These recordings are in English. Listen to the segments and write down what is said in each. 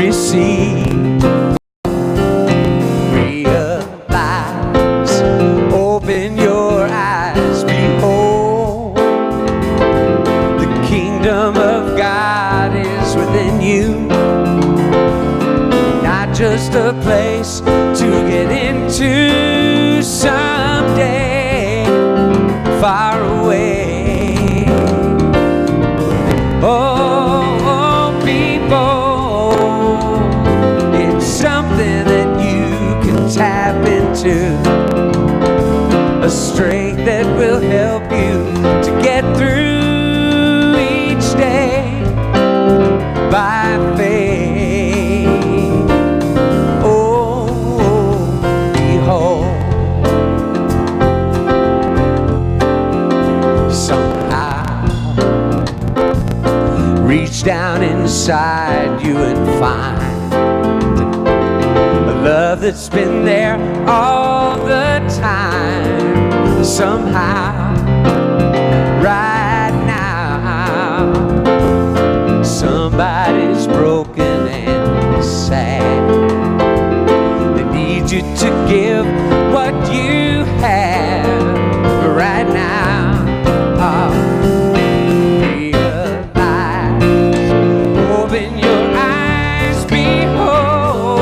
receive. Realize, open your eyes, behold, the kingdom of God is within you. Not just a place to get into someday, far away. Oh, people, it's something that you can tap into, a strength that will help you to get through each day by faith. Oh, behold, somehow reach down inside you and find a love that's been there all the time. Somehow, right now, somebody's broken and sad. They need you to give what you have right now. Open your eyes, behold,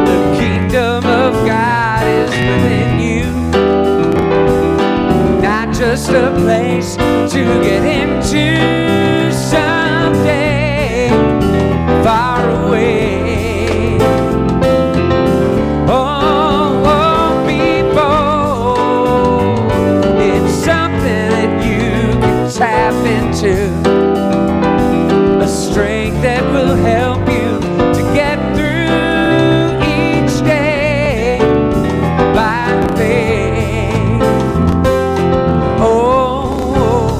the kingdom of God is within you. Not just a place to get into someday, far away. Oh, people, it's something that you can tap into, a strength that will help you to get through each day by faith. Oh,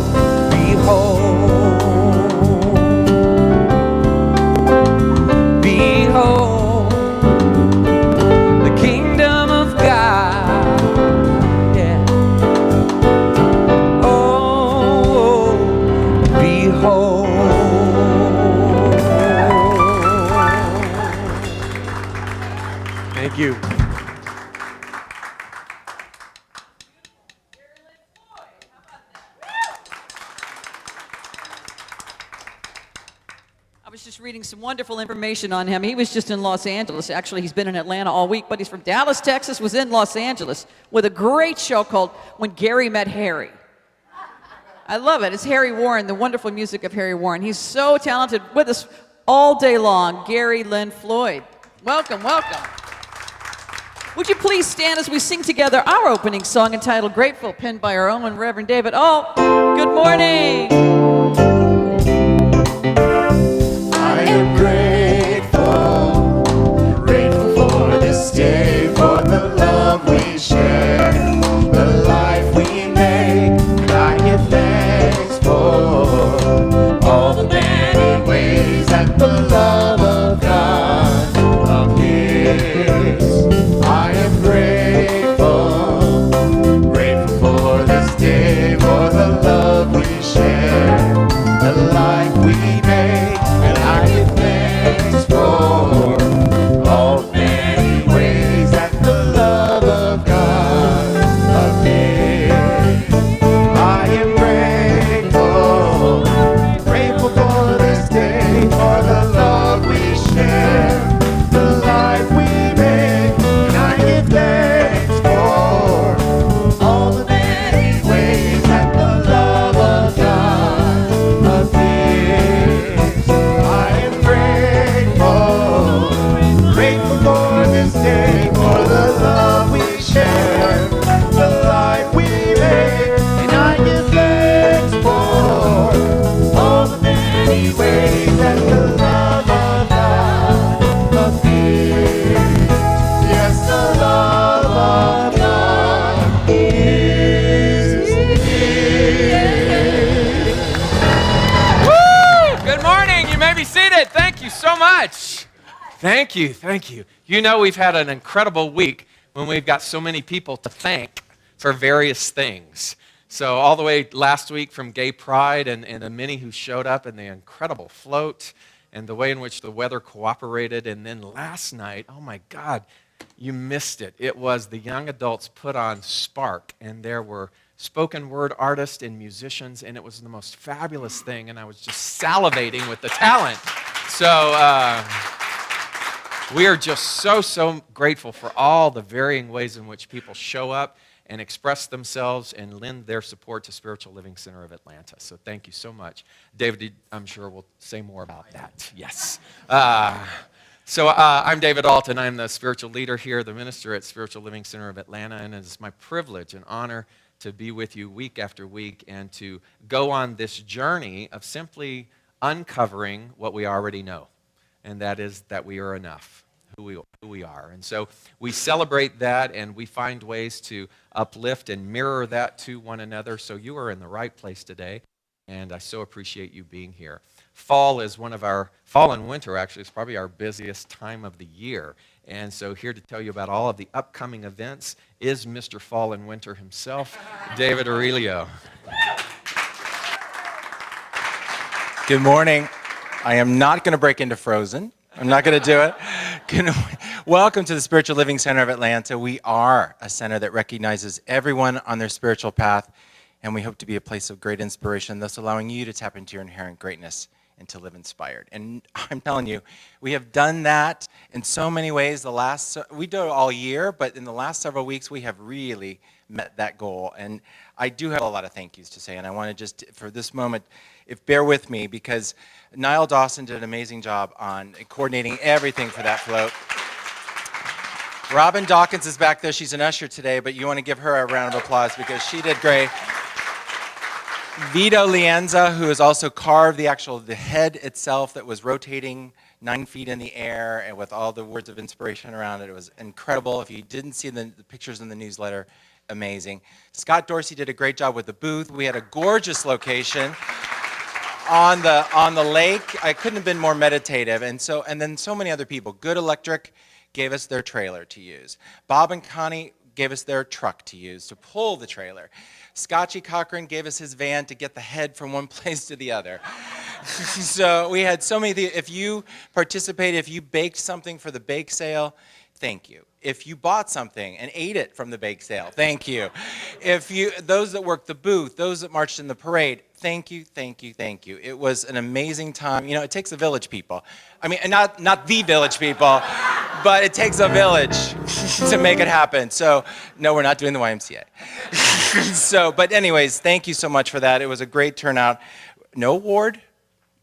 behold, behold, the kingdom of God. Yeah. Oh, behold. Thank you. I was just reading some wonderful information on him. He was just in Los Angeles. Actually, he's been in Atlanta all week, but he's from Dallas, Texas, was in Los Angeles with a great show called When Gary Met Harry. I love it. It's Harry Warren, the wonderful music of Harry Warren. He's so talented, with us all day long. Gary Lynn Floyd. Welcome, welcome. Would you please stand as we sing together our opening song entitled Grateful, penned by our own Reverend David Ault. Good morning. I am grateful, grateful for this day, for the love we share, the life we make. I give thanks for all the many ways that the love of God appears. I am grateful, grateful for this day, for the love we share, the life we make, and I give thanks for all the many ways that the love of God appears. I am grateful, grateful for this day, for the love we share, the life we make, and I give thanks for all the many ways that the love of God appears. I am grateful, grateful for this day, for the love we share, the life we make, and I give thanks for all the many ways that the love of God appears. Yes, the love of God is here. Woo! Good morning. You may be seated. Thank you so much. Thank you. Thank you. You know, we've had an incredible week when we've got so many people to thank for various things. So all the way last week from Gay Pride and the many who showed up in the incredible float and the way in which the weather cooperated. And then last night, oh my God, you missed it. It was the young adults put on Spark, and there were spoken word artists and musicians, and it was the most fabulous thing, and I was just salivating with the talent. So we are just so grateful for all the varying ways in which people show up and express themselves and lend their support to Spiritual Living Center of Atlanta. So thank you so much. David, I'm sure will say more about that. Yes. I'm David Ault, and I'm the spiritual leader here, the minister at Spiritual Living Center of Atlanta, and it is my privilege and honor to be with you week after week and to go on this journey of simply uncovering what we already know, and that is that we are enough, who we are. And so we celebrate that, and we find ways to uplift and mirror that to one another. So you are in the right place today, and I so appreciate you being here. Fall and winter actually is probably our busiest time of the year. And so here to tell you about all of the upcoming events is Mr. Fall and Winter himself, David Aurelio. Good morning. I am not going to break into Frozen. I'm not going to do it. Welcome to the Spiritual Living Center of Atlanta. We are a center that recognizes everyone on their spiritual path, and we hope to be a place of great inspiration, thus allowing you to tap into your inherent greatness and to live inspired. And I'm telling you, we have done that in so many ways. We do it all year, but in the last several weeks, we have really met that goal. And I do have a lot of thank yous to say, and I want to just, for this moment, bear with me, because Niall Dawson did an amazing job on coordinating everything for that float. Robin Dawkins is back there. She's an usher today, but you want to give her a round of applause because she did great. Vito Lienza, who has also carved the head itself that was rotating 9 feet in the air, and with all the words of inspiration around it. It was incredible. If you didn't see the pictures in the newsletter, amazing. Scott Dorsey did a great job with the booth. We had a gorgeous location on the lake. I couldn't have been more meditative. And then so many other people. Good Electric gave us their trailer to use. Bob and Connie gave us their truck to use to pull the trailer. Scotchy Cochran gave us his van to get the head from one place to the other. So we had so many. If you participated, if you baked something for the bake sale, thank you. If you bought something and ate it from the bake sale, thank you. Those that worked the booth, those that marched in the parade, thank you, thank you, thank you. It was an amazing time. You know, it takes a village, people. I mean, not the village people, but it takes a village to make it happen. So, no, we're not doing the YMCA. But anyways, thank you so much for that. It was a great turnout. No award.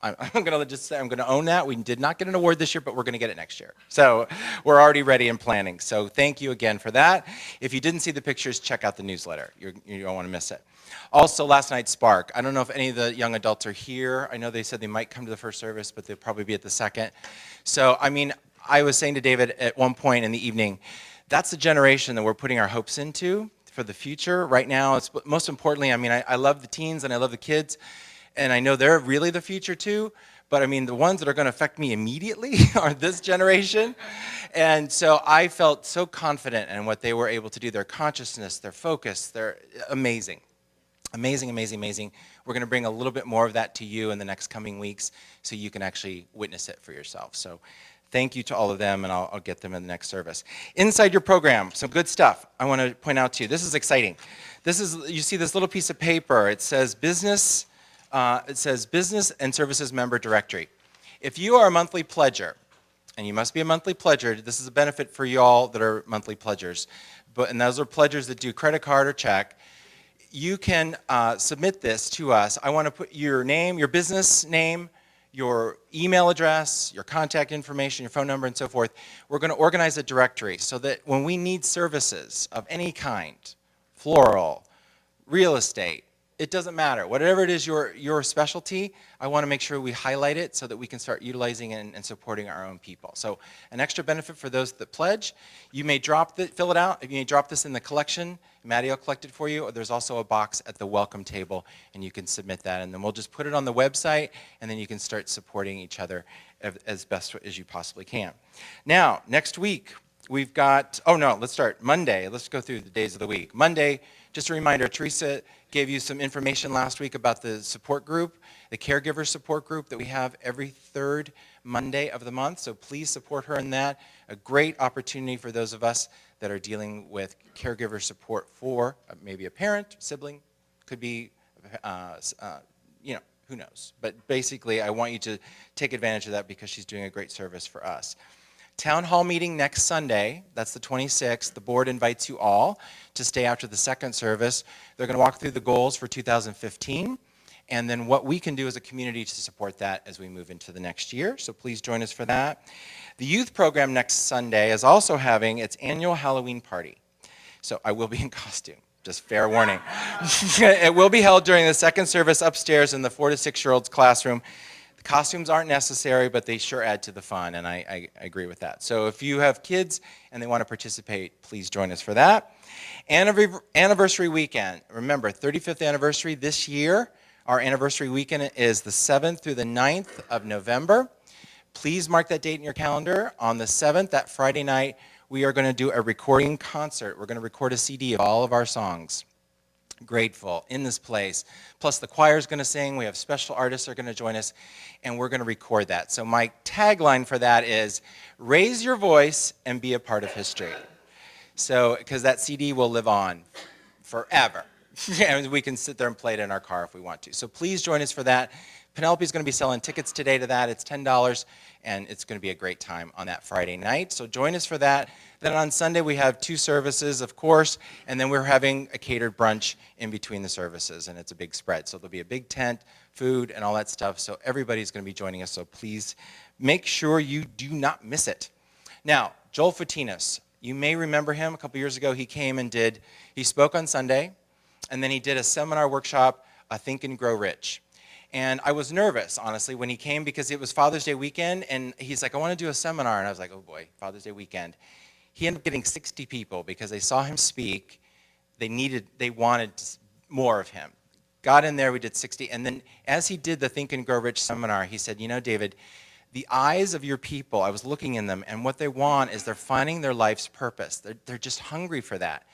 I'm going to own that. We did not get an award this year, but we're going to get it next year. So we're already ready and planning. So thank you again for that. If you didn't see the pictures, check out the newsletter. You don't want to miss it. Also, last night, Spark. I don't know if any of the young adults are here. I know they said they might come to the first service, but they'll probably be at the second. So, I mean, I was saying to David at one point in the evening, that's the generation that we're putting our hopes into for the future. Right now, most importantly, I mean, I love the teens and I love the kids. And I know they're really the future too, but I mean, the ones that are going to affect me immediately are this generation. And so I felt so confident in what they were able to do, their consciousness, their focus, they're amazing. Amazing, amazing, amazing. We're going to bring a little bit more of that to you in the next coming weeks so you can actually witness it for yourself. So thank you to all of them, and I'll get them in the next service. Inside your program, some good stuff I want to point out to you. This is exciting. You see this little piece of paper. It says Business and Services Member Directory. If you are a monthly pledger, and you must be a monthly pledger, this is a benefit for you all that are monthly pledgers, and those are pledgers that do credit card or check, you can submit this to us. I want to put your name, your business name, your email address, your contact information, your phone number, and so forth. We're going to organize a directory so that when we need services of any kind, floral, real estate, it doesn't matter. Whatever it is your specialty, I want to make sure we highlight it so that we can start utilizing and supporting our own people. So an extra benefit for those that pledge, you may fill it out. You may drop this in the collection. Maddie will collect it for you. Or there's also a box at the welcome table, and you can submit that. And then we'll just put it on the website, and then you can start supporting each as best as you possibly can. Now, next week, we've got, let's start Monday. Let's go through the days of the week. Monday, Just a reminder, Teresa gave you some information last week about the support group, the caregiver support group that we have every third Monday of the month. So please support her in that. A great opportunity for those of us that are dealing with caregiver support for maybe a parent, sibling, could be, who knows. But basically, I want you to take advantage of that because she's doing a great service for us. Town hall meeting next Sunday, that's the 26th. The board invites you all to stay after the second service. They're going to walk through the goals for 2015 and then what we can do as a community to support that as we move into the next year. So please join us for that. The youth program next Sunday is also having its annual Halloween party. So I will be in costume, just fair warning. It will be held during the second service upstairs in the 4 to 6-year-olds classroom. Costumes aren't necessary, but they sure add to the fun, and I agree with that. So if you have kids and they want to participate, please join us for that. Anniversary weekend. Remember, 35th anniversary this year. Our anniversary weekend is the 7th through the 9th of November. Please mark that date in your calendar. On the 7th, that Friday night, we are going to do a recording concert. We're going to record a CD of all of our songs. Grateful in this place. Plus the choir is going to sing. We have special artists that are going to join us, and we're going to record that. So my tagline for that is, raise your voice and be a part of history. So, because that CD will live on forever. And we can sit there and play it in our car if we want to. So please join us for that. Penelope's going to be selling tickets today to that. It's $10, and it's going to be a great time on that Friday night. So join us for that. Then on Sunday, we have 2 services, of course, and then we're having a catered brunch in between the services, and it's a big spread. So there'll be a big tent, food, and all that stuff. So everybody's going to be joining us, so please make sure you do not miss it. Now, Joel Futinas, you may remember him. A couple years ago, he came and he spoke on Sunday, and then he did a seminar workshop, Think and Grow Rich. And I was nervous, honestly, when he came because it was Father's Day weekend, and he's like, I want to do a seminar. And I was like, oh boy, Father's Day weekend. He ended up getting 60 people because they saw him speak. They wanted more of him. Got in there, we did 60. And then as he did the Think and Grow Rich seminar, he said, David, the eyes of your people, I was looking in them, and what they want is they're finding their life's purpose. They're just hungry for that.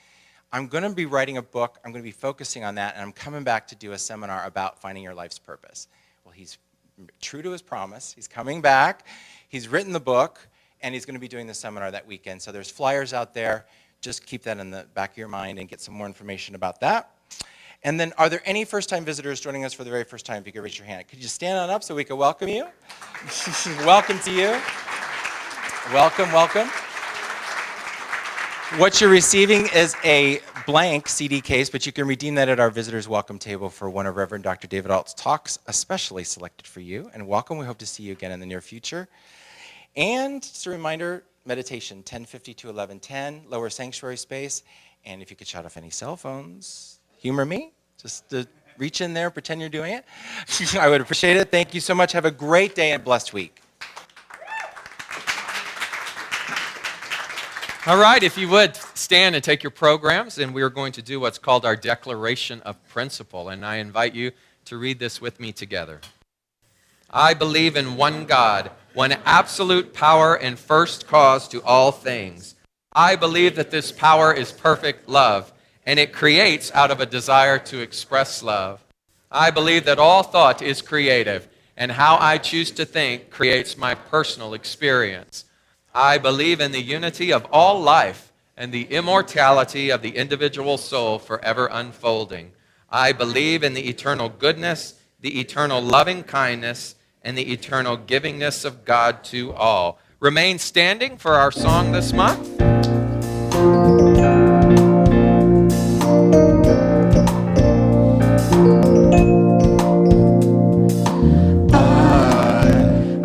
I'm going to be writing a book. I'm going to be focusing on that, and I'm coming back to do a seminar about finding your life's purpose. Well, he's true to his promise. He's coming back. He's written the book, and he's going to be doing the seminar that weekend. So there's flyers out there. Just keep that in the back of your mind and get some more information about that. And then, are there any first-time visitors joining us for the very first time? If you could raise your hand. Could you stand on up so we could welcome you? Welcome to you. Welcome, welcome. What you're receiving is a blank CD case, but you can redeem that at our visitor's welcome table for one of Reverend Dr. David Ault's talks, especially selected for you. And welcome. We hope to see you again in the near future. And just a reminder, meditation, 10:50 to 11:10, lower sanctuary space. And if you could shut off any cell phones, humor me, just to reach in there, pretend you're doing it. I would appreciate it. Thank you so much. Have a great day and blessed week. All right, if you would stand and take your programs, and we are going to do what's called our Declaration of Principle. And I invite you to read this with me together. I believe in one God, one absolute power and first cause to all things. I believe that this power is perfect love, and it creates out of a desire to express love. I believe that all thought is creative, and how I choose to think creates my personal experience. I believe in the unity of all life and the immortality of the individual soul forever unfolding. I believe in the eternal goodness, the eternal loving kindness, and the eternal givingness of God to all. Remain standing for our song this month.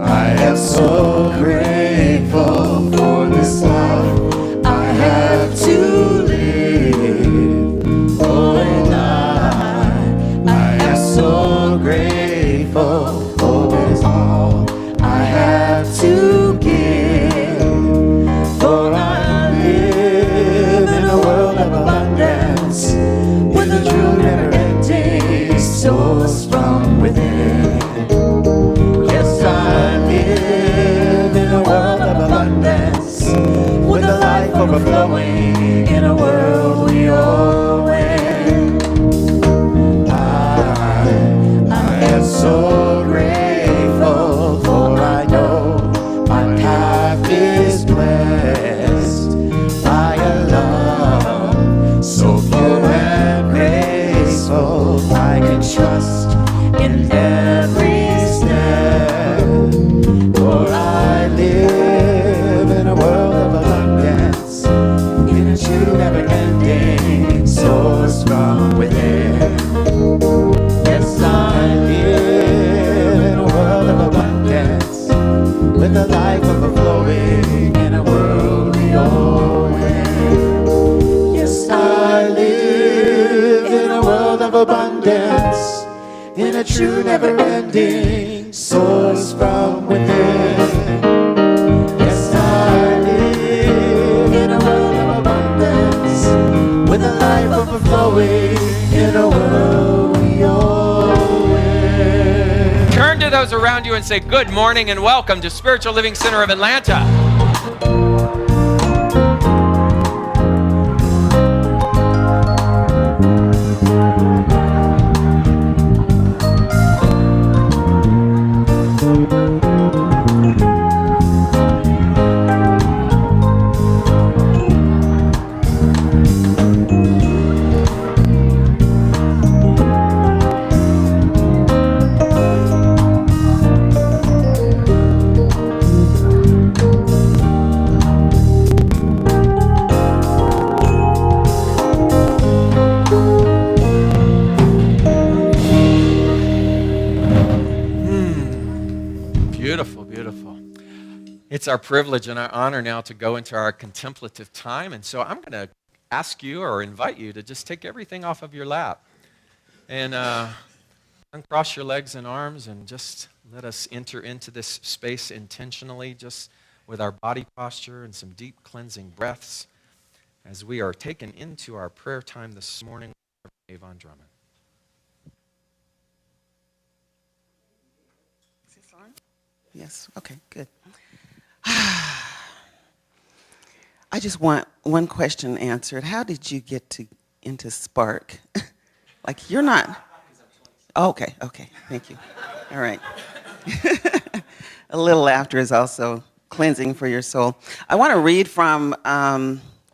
I am so grateful for this life I have to live. Oh, and I am so grateful for this all I have to give. For I live in a world of abundance, with a true never-ending source from within. Yes, I live in a world life overflowing in a world we owe it. Yes, I live in a world of abundance, in a true never-ending source from within. Yes, I live in a world of abundance, with a life overflowing in a world we owe it. Turn to those around you and say, good morning and welcome to Spiritual Living Center of Atlanta. Beautiful, beautiful. It's our privilege and our honor now to go into our contemplative time. And so I'm going to ask you or invite you to just take everything off of your lap and uncross your legs and arms and just let us enter into this space intentionally, just with our body posture and some deep cleansing breaths as we are taken into our prayer time this morning with Avon Drummond. Is this on? Yes, okay, good. I just want one question answered. How did you get into Spark? Like, you're not... Okay, thank you. All right. A little laughter is also cleansing for your soul. I want to read from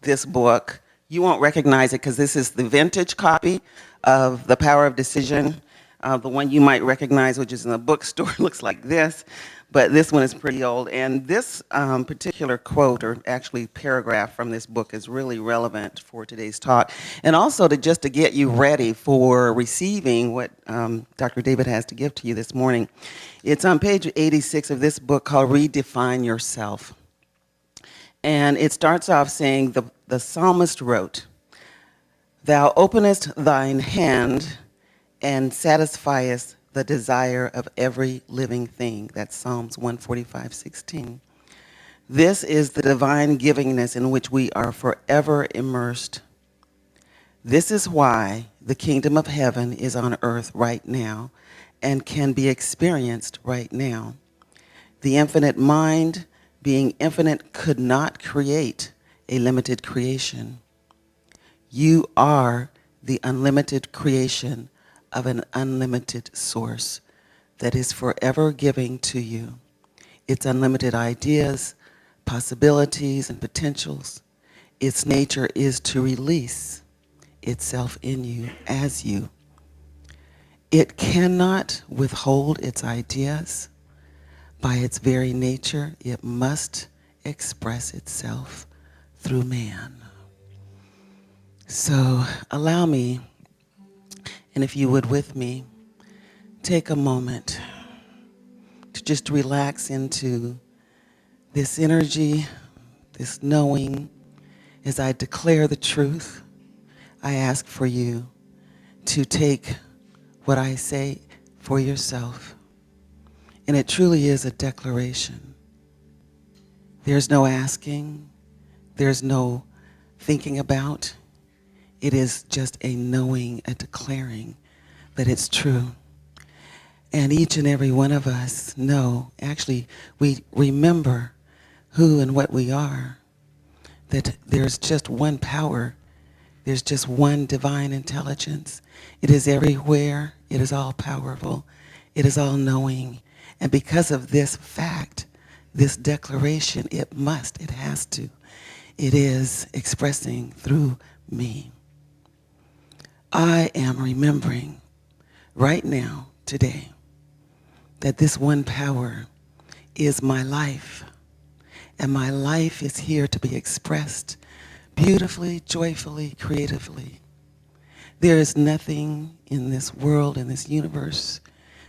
this book. You won't recognize it because this is the vintage copy of The Power of Decision. The one you might recognize, which is in the bookstore, looks like this, but this one is pretty old. And this particular quote, or actually paragraph from this book, is really relevant for today's talk, and also to get you ready for receiving what Dr. David has to give to you this morning. It's on page 86 of this book called Redefine Yourself. And it starts off saying, the psalmist wrote, "Thou openest thine hand and satisfiest the desire of every living thing." That's Psalms 145:16. This is the divine givingness in which we are forever immersed. This is why the kingdom of heaven is on earth right now and can be experienced right now. The infinite mind, being infinite, could not create a limited creation. You are the unlimited creation of an unlimited source that is forever giving to you its unlimited ideas, possibilities, and potentials. Its nature is to release itself in you as you. It cannot withhold its ideas. By its very nature, it must express itself through man. So allow me, and if you would with me, take a moment to just relax into this energy, this knowing. As I declare the truth, I ask for you to take what I say for yourself. And it truly is a declaration. There's no asking, there's no thinking about. It is just a knowing, a declaring that it's true. And each and every one of us know, actually, we remember who and what we are, that there's just one power, there's just one divine intelligence. It is everywhere, it is all powerful, it is all knowing. And because of this fact, this declaration, it has to, it is expressing through me. I am remembering right now, today, that this one power is my life. And my life is here to be expressed beautifully, joyfully, creatively. There is nothing in this world, in this universe,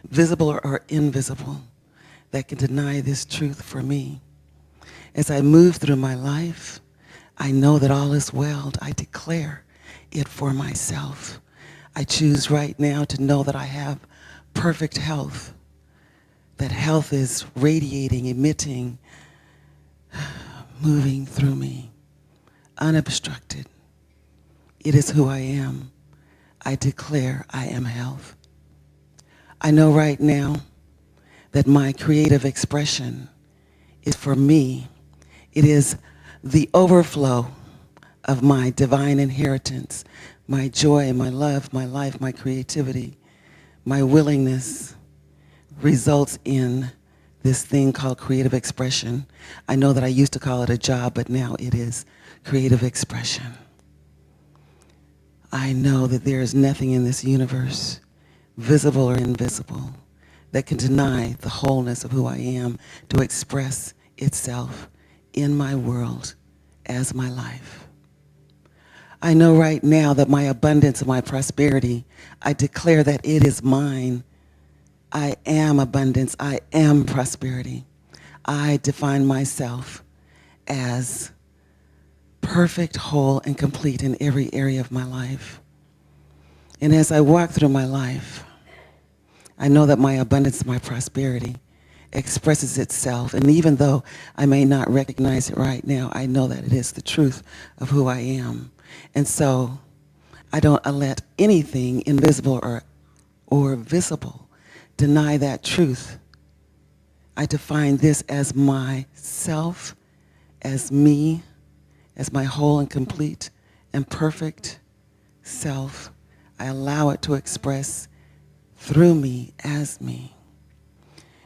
visible or invisible, that can deny this truth for me. As I move through my life, I know that all is well. I declare it for myself. I choose right now to know that I have perfect health, that health is radiating, emitting, moving through me, unobstructed. It is who I am. I declare I am health. I know right now that my creative expression is for me. It is the overflow of my divine inheritance, my joy, my love, my life, my creativity, my willingness results in this thing called creative expression. I know that I used to call it a job, but now it is creative expression. I know that there is nothing in this universe, visible or invisible, that can deny the wholeness of who I am to express itself in my world as my life. I know right now that my abundance and my prosperity, I declare that it is mine. I am abundance. I am prosperity. I define myself as perfect, whole, and complete in every area of my life. And as I walk through my life, I know that my abundance, my prosperity expresses itself. And even though I may not recognize it right now, I know that it is the truth of who I am. And so I don't let anything invisible or visible deny that truth. I define this as myself, as me, as my whole and complete and perfect self. I allow it to express through me as me.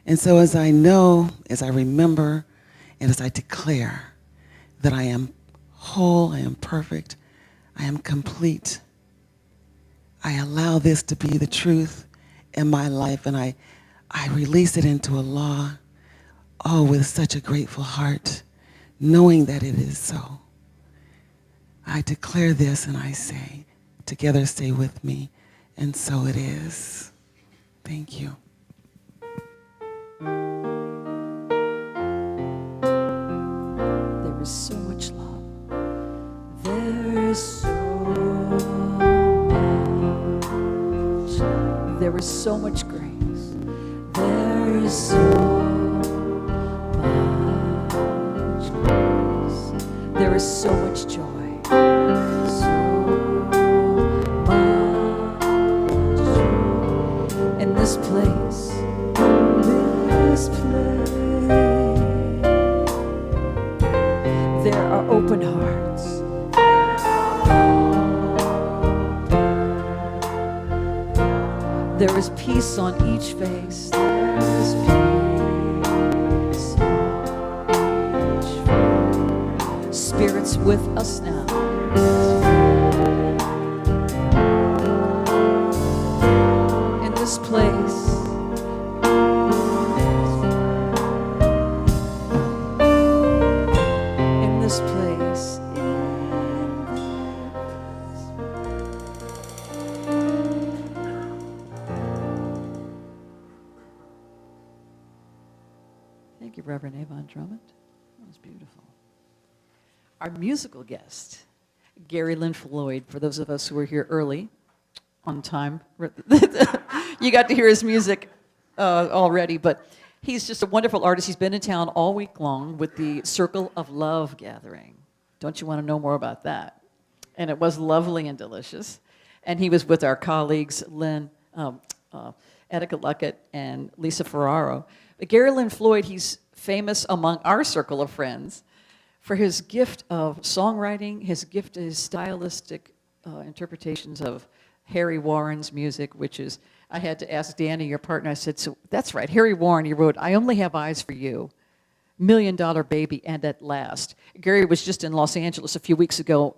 And so as I know, as I remember, and as I declare that I am whole, I am perfect, I am complete, I allow this to be the truth in my life, and I release it into a law, with such a grateful heart, knowing that it is so. I declare this and I say, together say with me, and so it is. Thank you. There is so much love. There is so much. There is so much grace. There is so much grace. There is so much joy. So much joy. In this place. This place. There are open hearts. There is peace on each face. There is peace on each face. Spirit's with us now. In this place. In this place. Thank you, Reverend Avon Drummond. That was beautiful. Our musical guest, Gary Lynn Floyd, for those of us who were here early, on time. You got to hear his music already, but he's just a wonderful artist. He's been in town all week long with the Circle of Love gathering. Don't you want to know more about that? And it was lovely and delicious. And he was with our colleagues, Lynn, Etika Luckett and Lisa Ferraro. But Gary Lynn Floyd, he's famous among our circle of friends for his gift of songwriting, his gift, his stylistic interpretations of Harry Warren's music, which is, I had to ask Danny, your partner, I said, so that's right, Harry Warren, he wrote, I Only Have Eyes for You, $1 Million Baby, and At Last. Gary was just in Los Angeles a few weeks ago,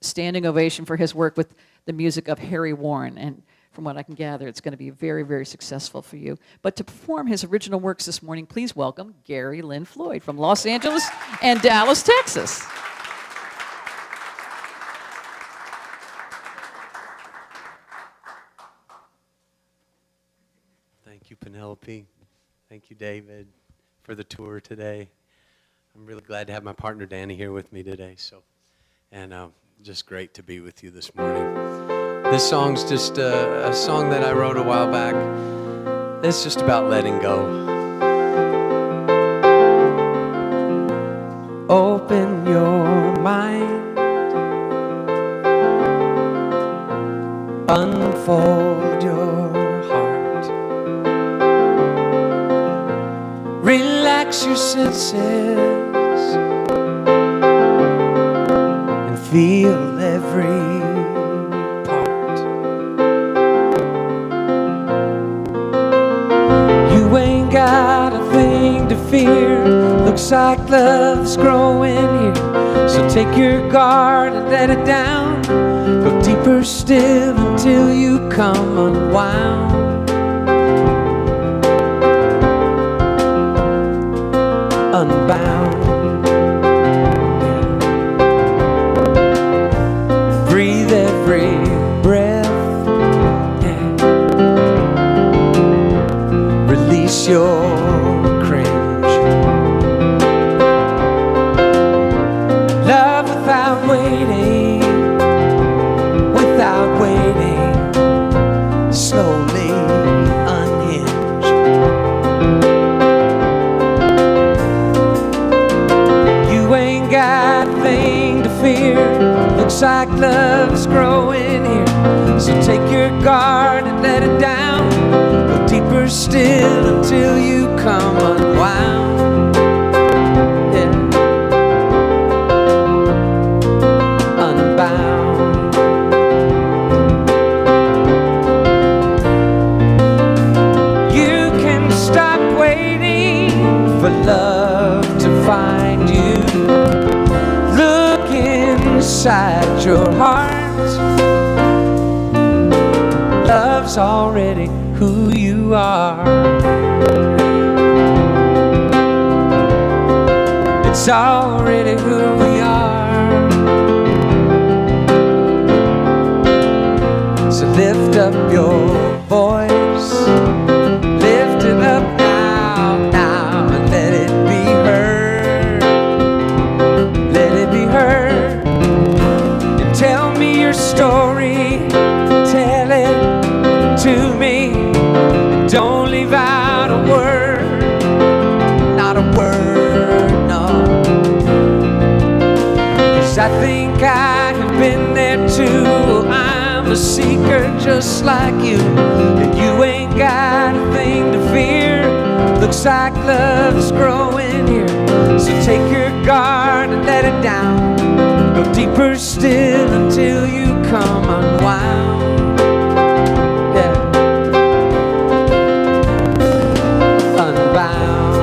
standing ovation for his work with the music of Harry Warren, and from what I can gather, it's going to be very, very successful for you. But to perform his original works this morning, please welcome Gary Lynn Floyd from Los Angeles and Dallas, Texas. Thank you, Penelope. Thank Thank you, David, for the tour today. I'm really glad to have my partner Danny here with me today. And just great to be with you this morning. This song's just a song that I wrote a while back. It's just about letting go. Open your mind, unfold your heart, relax your senses, and feel every part. You ain't got a thing to fear. Looks like love's growing here. So take your guard and let it down. Go deeper still until you come unwound. Unbound. Breathe every breath. Yeah. Release your cringe. Love without waiting, without waiting, slowly unhinge. You ain't got a thing to fear. Looks like love's growing here. So take your guard and let it down. Go deeper still until you come unwound. For love to find you. Look inside your heart. Love's already who you are. It's already who we are. So lift up your voice. Lift it up now, and let it be heard. Let it be heard. And tell me your story. Tell it to me. And don't leave out a word. Not a word, no. 'Cause I think I have been there too. I'm a seeker just like you. And you ain't got a thing to fear. Looks like love's growing here. So take your guard and let it down. Go deeper still until you come unwound. Yeah. Unbound.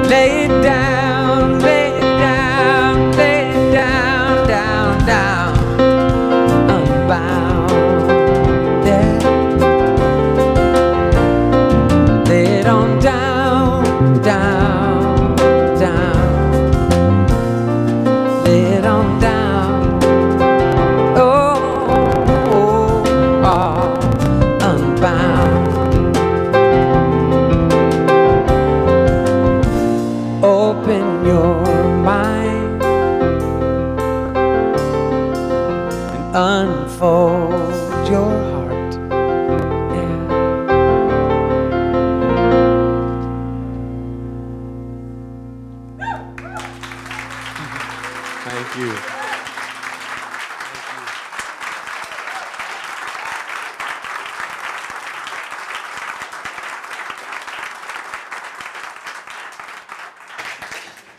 Lay it down, lay it down, lay it down, down, down. Unbound. Yeah. Lay it on down, down, down. Lay it on down. Oh, oh, oh. Unbound. Open your mind and unfold your heart. Yeah. Thank you.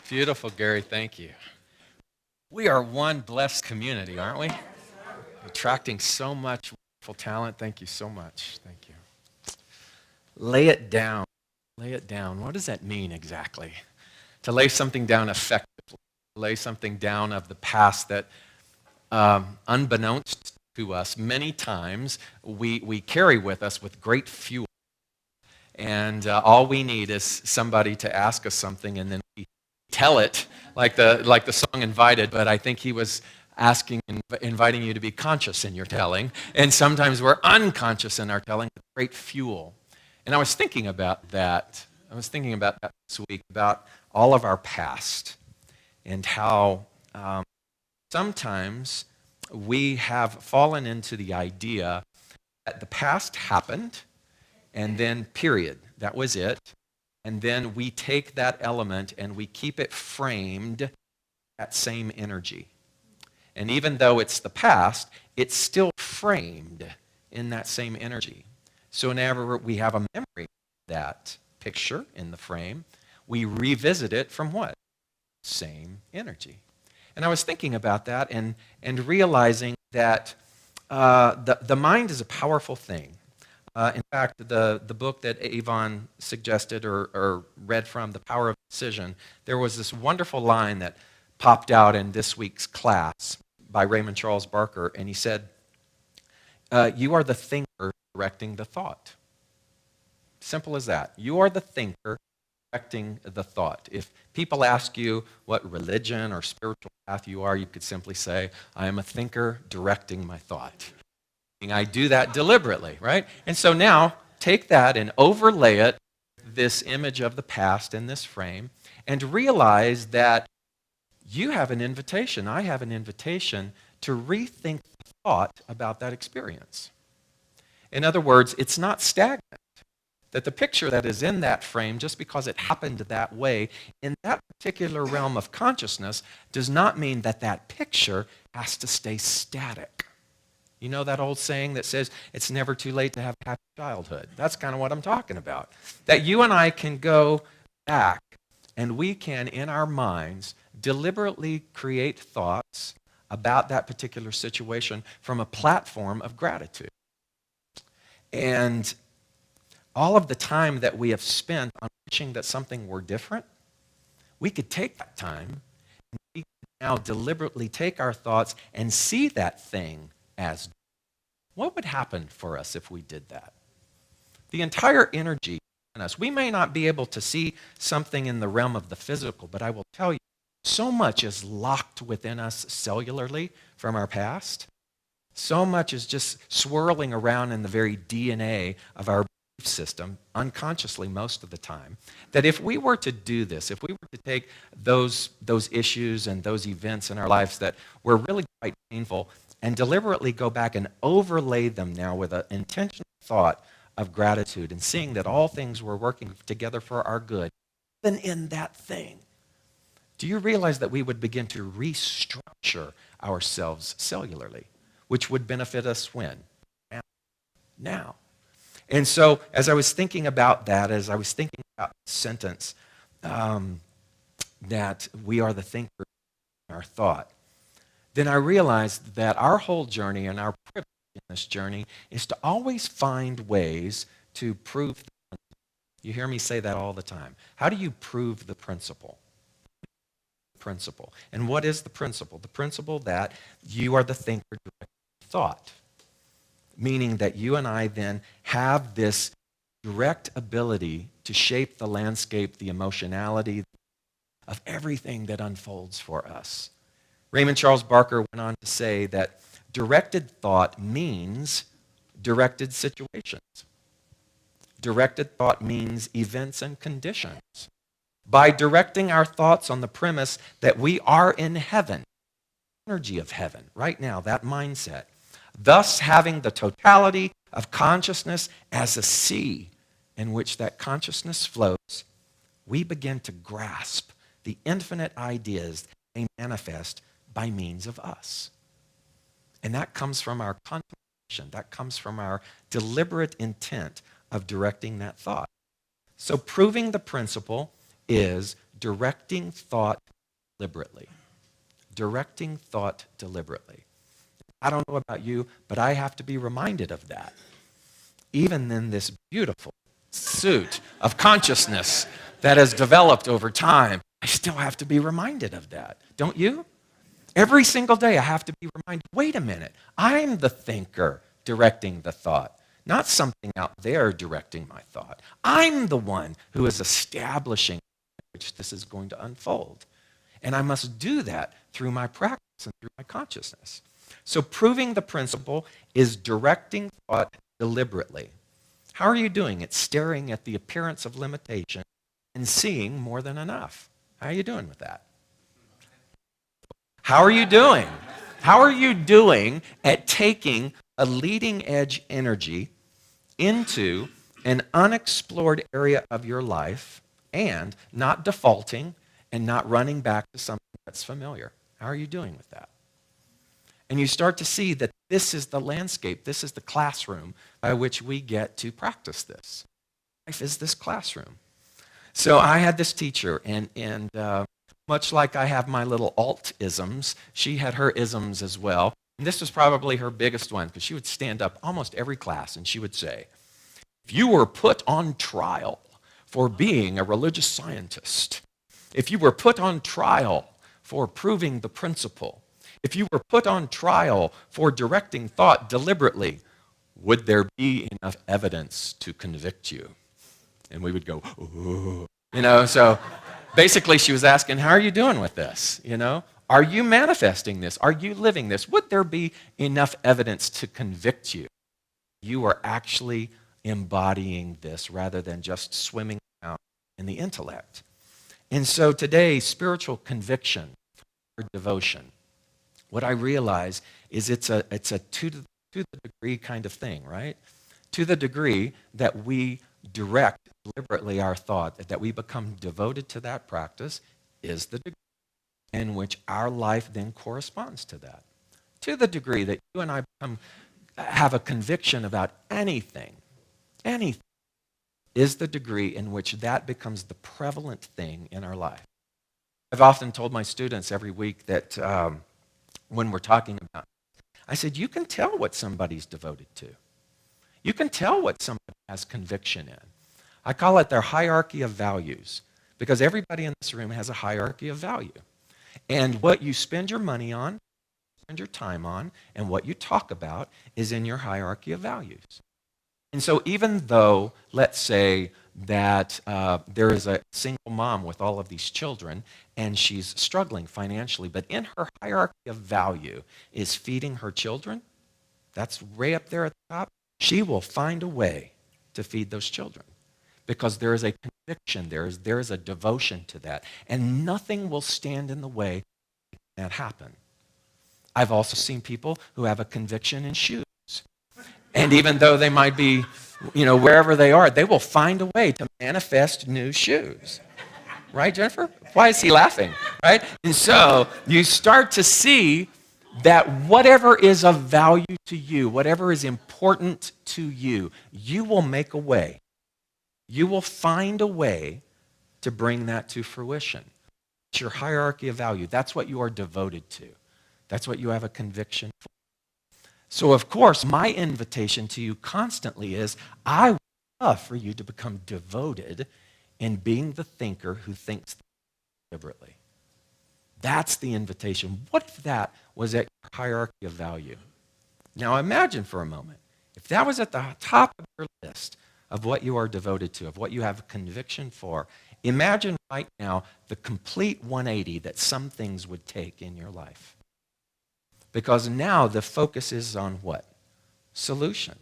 Beautiful, Gary. Thank you. We are one blessed community, aren't we? Attracting so much wonderful talent. Thank you so much. Thank you. Lay it down. Lay it down. What does that mean exactly? To lay something down effectively. Lay something down of the past that, unbeknownst to us, many times we carry with us with great fuel. And all we need is somebody to ask us something, and then we tell it like the song invited. But I think he was asking and inviting you to be conscious in your telling. And sometimes we're unconscious in our telling with great fuel. And I was thinking about that. I was thinking about that this week, about all of our past and how sometimes we have fallen into the idea that the past happened and then period, that was it. And then we take that element and we keep it framed that same energy. And even though it's the past, it's still framed in that same energy. So whenever we have a memory of that picture in the frame, we revisit it from what? Same energy. And I was thinking about that and realizing that the mind is a powerful thing. In fact, the book that Avon suggested or read from, The Power of Decision, there was this wonderful line that popped out in this week's class by Raymond Charles Barker, and he said, you are the thinker directing the thought. Simple as that. You are the thinker directing the thought. If people ask you what religion or spiritual path you are, you could simply say, I am a thinker directing my thought. I do that deliberately, right? And so now, take that and overlay it, this image of the past in this frame, and realize that you have an invitation, I have an invitation to rethink the thought about that experience. In other words, it's not stagnant. That the picture that is in that frame, just because it happened that way, in that particular realm of consciousness, does not mean that that picture has to stay static. You know that old saying that says, it's never too late to have a happy childhood? That's kind of what I'm talking about. That you and I can go back and we can, in our minds, deliberately create thoughts about that particular situation from a platform of gratitude. And all of the time that we have spent on wishing that something were different, we could take that time and we can now deliberately take our thoughts and see that thing as what would happen for us if we did that? The entire energy in us. We may not be able to see something in the realm of the physical, but I will tell you, so much is locked within us cellularly from our past. So much is just swirling around in the very DNA of our belief system, unconsciously most of the time, that if we were to do this, if we were to take those issues and those events in our lives that were really quite painful and deliberately go back and overlay them now with an intentional thought of gratitude and seeing that all things were working together for our good, even in that thing, do you realize that we would begin to restructure ourselves cellularly, which would benefit us when? Now. And so as I was thinking about that, as I was thinking about the sentence that we are the thinker in our thought, then I realized that our whole journey and our privilege in this journey is to always find ways to prove the principle. You hear me say that all the time. How do you prove the principle? Principle. And what is the principle? The principle that you are the thinker directing thought. Meaning that you and I then have this direct ability to shape the landscape, the emotionality of everything that unfolds for us. Raymond Charles Barker went on to say that directed thought means directed situations. Directed thought means events and conditions. By directing our thoughts on the premise that we are in heaven, energy of heaven, right now, that mindset, thus having the totality of consciousness as a sea in which that consciousness flows, we begin to grasp the infinite ideas they manifest by means of us. And that comes from our contemplation. That comes from our deliberate intent of directing that thought. So proving the principle is directing thought deliberately. Directing thought deliberately. I don't know about you, but I have to be reminded of that. Even in this beautiful suit of consciousness that has developed over time, I still have to be reminded of that. Don't you? Every single day I have to be reminded, wait a minute, I'm the thinker directing the thought, not something out there directing my thought. I'm the one who is establishing which this is going to unfold. And I must do that through my practice. and through my consciousness. So proving the principle is directing thought deliberately. How are you doing? It's staring at the appearance of limitation and seeing more than enough. How are you doing with that? How are you doing? How are you doing at taking a leading edge energy into an unexplored area of your life and not defaulting and not running back to something that's familiar? How are you doing with that? And you start to see that this is the landscape, this is the classroom by which we get to practice this. Life is this classroom. So I had this teacher, and much like I have my little Ault isms, she had her isms as well. And this was probably her biggest one, because she would stand up almost every class and she would say, if you were put on trial for being a religious scientist, if you were put on trial for proving the principle, if you were put on trial for directing thought deliberately, would there be enough evidence to convict you? And we would go, ooh. So basically she was asking, how are you doing with this? Are you manifesting this? Are you living this? Would there be enough evidence to convict you? You are actually embodying this rather than just swimming out in the intellect. And so today, spiritual conviction or devotion, what I realize is it's a to the degree kind of thing, right? To the degree that we direct deliberately our thought, that we become devoted to that practice, is the degree in which our life then corresponds to that. To the degree that you and I have a conviction about anything is the degree in which that becomes the prevalent thing in our life. I've often told my students every week that when we're talking about it, I said, you can tell what somebody's devoted to. You can tell what somebody has conviction in. I call it their hierarchy of values, because everybody in this room has a hierarchy of value. And what you spend your money on, spend your time on, and what you talk about is in your hierarchy of values. And so even though, let's say, that there is a single mom with all of these children, and she's struggling financially, but in her hierarchy of value is feeding her children, that's way up there at the top, she will find a way to feed those children, because there is a conviction, there is a devotion to that, and nothing will stand in the way of that happen. I've also seen people who have a conviction in shoes. And even though they might be, wherever they are, they will find a way to manifest new shoes. Right, Jennifer? Why is he laughing? Right? And so you start to see that whatever is of value to you, whatever is important to you, you will make a way. You will find a way to bring that to fruition. It's your hierarchy of value. That's what you are devoted to. That's what you have a conviction for. So, of course, my invitation to you constantly is, I would love for you to become devoted in being the thinker who thinks deliberately. That's the invitation. What if that was at your hierarchy of value? Now, imagine for a moment, if that was at the top of your list of what you are devoted to, of what you have conviction for, imagine right now the complete 180 that some things would take in your life. Because now the focus is on what? Solution.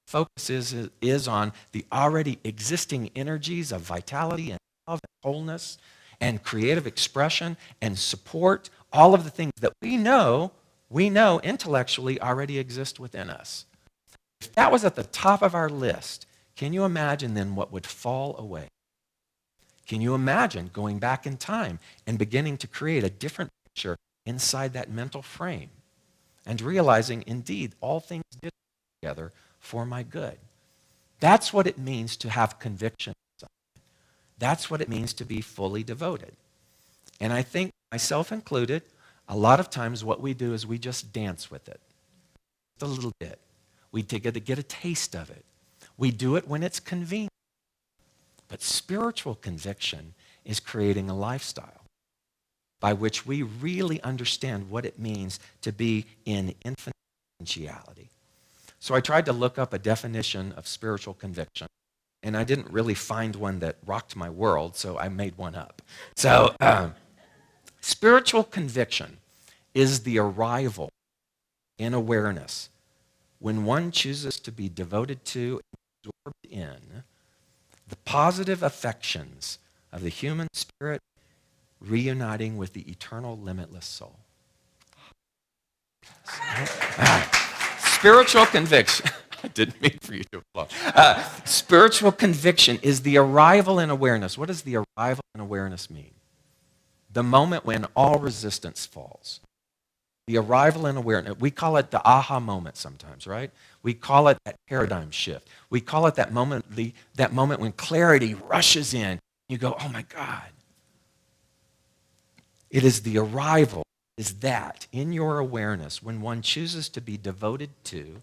Focus is on the already existing energies of vitality and love and wholeness and creative expression and support, all of the things that we know intellectually already exist within us. If that was at the top of our list, can you imagine then what would fall away? Can you imagine going back in time and beginning to create a different picture inside that mental frame? And realizing, indeed, all things did together for my good. That's what it means to have conviction. That's what it means to be fully devoted. And I think, myself included, a lot of times what we do is we just dance with it. Just a little bit. We get a taste of it. We do it when it's convenient. But spiritual conviction is creating a lifestyle by which we really understand what it means to be in infinite potentiality. So I tried to look up a definition of spiritual conviction, and I didn't really find one that rocked my world, so I made one up. So spiritual conviction is the arrival in awareness when one chooses to be devoted to and absorbed in the positive affections of the human spirit reuniting with the eternal limitless soul. Spiritual conviction. I didn't mean for you to applaud. Spiritual conviction is the arrival in awareness. What does the arrival in awareness mean? The moment when all resistance falls. The arrival in awareness. We call it the aha moment sometimes, right? We call it that paradigm shift. We call it that moment, that moment when clarity rushes in. You go, oh my God. It is the arrival, is that in your awareness when one chooses to be devoted to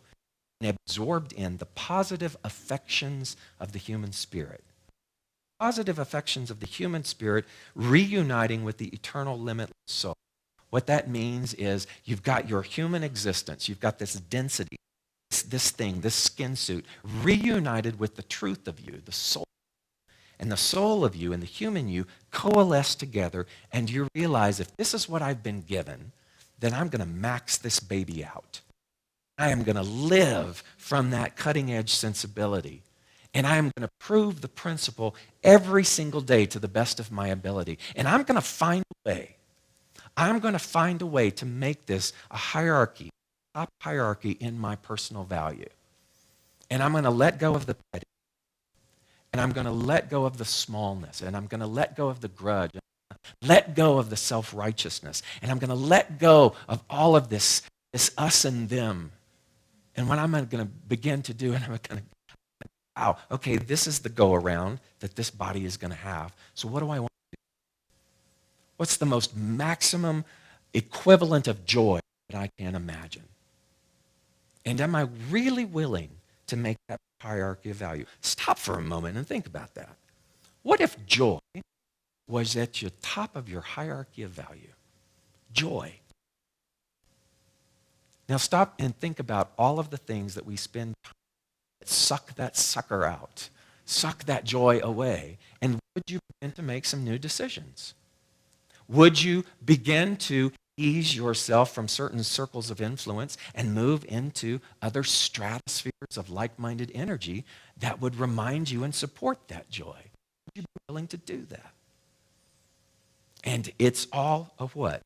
and absorbed in the positive affections of the human spirit. Positive affections of the human spirit reuniting with the eternal limitless soul. What that means is you've got your human existence, you've got this density, this thing, this skin suit, reunited with the truth of you, the soul. And the soul of you and the human you coalesce together, and you realize if this is what I've been given, then I'm going to max this baby out. I am going to live from that cutting edge sensibility. And I am going to prove the principle every single day to the best of my ability. And I'm going to find a way. I'm going to find a way to make this a hierarchy, top hierarchy in my personal value. And I'm going to let go of the petty. And I'm going to let go of the smallness. And I'm going to let go of the grudge. Let go of the self-righteousness. And I'm going to let go of all of this us and them. And what I'm going to begin to do, and I'm going to, wow, okay, this is the go-around that this body is going to have. So what do I want to do? What's the most maximum equivalent of joy that I can imagine? And am I really willing to make that hierarchy of value? Stop for a moment and think about that. What if joy was at the top of your hierarchy of value? Joy. Now stop and think about all of the things that we spend time that suck that sucker out, suck that joy away, and would you begin to make some new decisions? Would you begin to ease yourself from certain circles of influence and move into other stratospheres of like-minded energy that would remind you and support that joy? Would you be willing to do that? And it's all a what?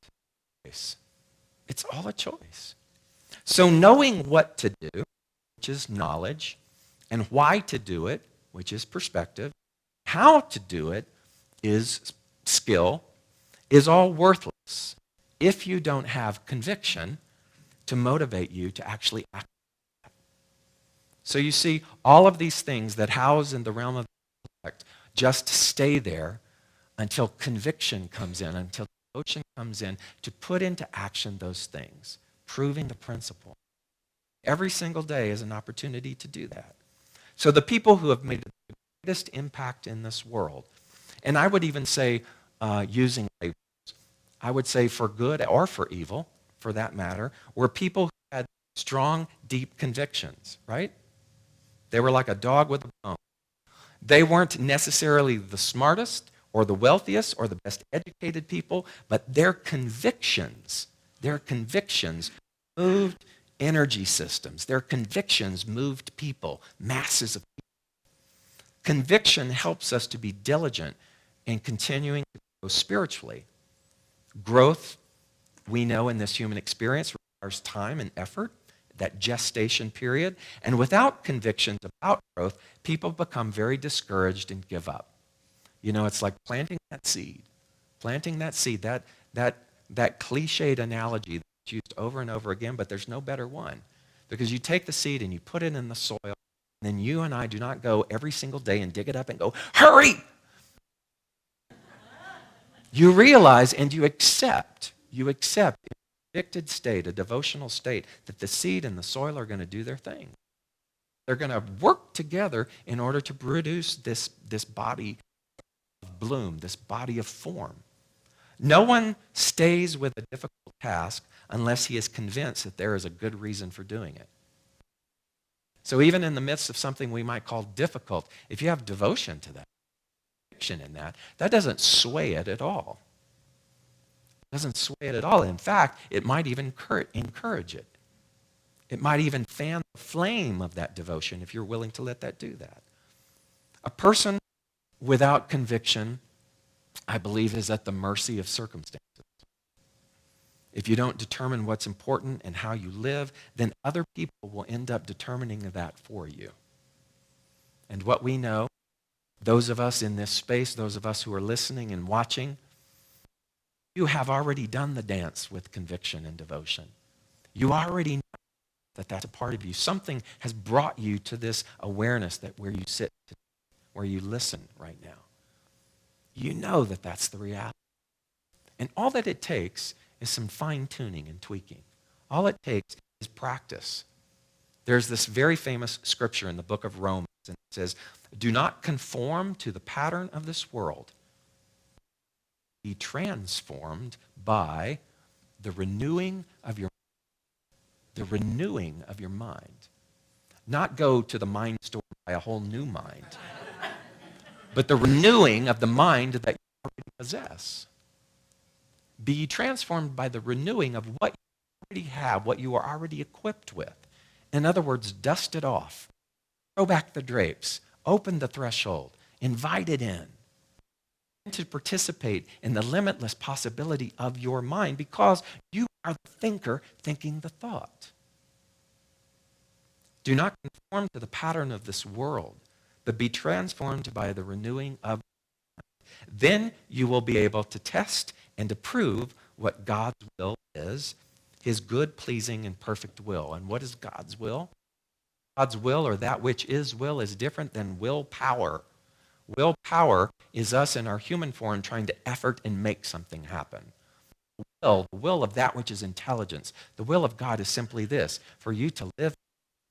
Choice. It's all a choice. So knowing what to do, which is knowledge, and why to do it, which is perspective, how to do it is skill, is all worthless if you don't have conviction to motivate you to actually act. So you see, all of these things that house in the realm of the intellect just stay there until conviction comes in, until devotion comes in to put into action those things, proving the principle. Every single day is an opportunity to do that. So the people who have made the greatest impact in this world, and I would even say, using labels, I would say for good or for evil, for that matter, were people who had strong, deep convictions, right? They were like a dog with a bone. They weren't necessarily the smartest or the wealthiest or the best educated people, but their convictions moved energy systems. Their convictions moved people, masses of people. Conviction helps us to be diligent in continuing to grow spiritually. Growth, we know in this human experience, requires time and effort, that gestation period. And without convictions about growth, people become very discouraged and give up. You know, it's like planting that seed. Planting that seed, that cliched analogy that's used over and over again, but there's no better one. Because you take the seed and you put it in the soil, and then you and I do not go every single day and dig it up and go, hurry! You realize and you accept in a convicted state, a devotional state, that the seed and the soil are going to do their thing. They're going to work together in order to produce this body of bloom, this body of form. No one stays with a difficult task unless he is convinced that there is a good reason for doing it. So even in the midst of something we might call difficult, if you have devotion to that, in that doesn't sway it at all. doesn't sway it at all. In fact, it might even encourage it. It might even fan the flame of that devotion if you're willing to let that do that. A person without conviction, I believe, is at the mercy of circumstances. If you don't determine what's important and how you live, then other people will end up determining that for you. And what we know, those of us in this space, those of us who are listening and watching, you have already done the dance with conviction and devotion. You already know that that's a part of you. Something has brought you to this awareness that where you sit, where you listen right now. You know that that's the reality. And all that it takes is some fine-tuning and tweaking. All it takes is practice. There's this very famous scripture in the book of Romans, and it says, "Do not conform to the pattern of this world. Be transformed by the renewing of your mind." Not go to the mind store and buy a whole new mind, but the renewing of the mind that you already possess. Be transformed by the renewing of what you already have, what you are already equipped with. In other words, dust it off. Throw back the drapes. Open the threshold. Invite it in. To participate in the limitless possibility of your mind because you are the thinker thinking the thought. Do not conform to the pattern of this world, but be transformed by the renewing of your mind. Then you will be able to test and approve what God's will is, his good, pleasing, and perfect will. And what is God's will? God's will, or that which is will, is different than willpower. Willpower is us in our human form trying to effort and make something happen. The will of that which is intelligence. The will of God is simply this: for you to live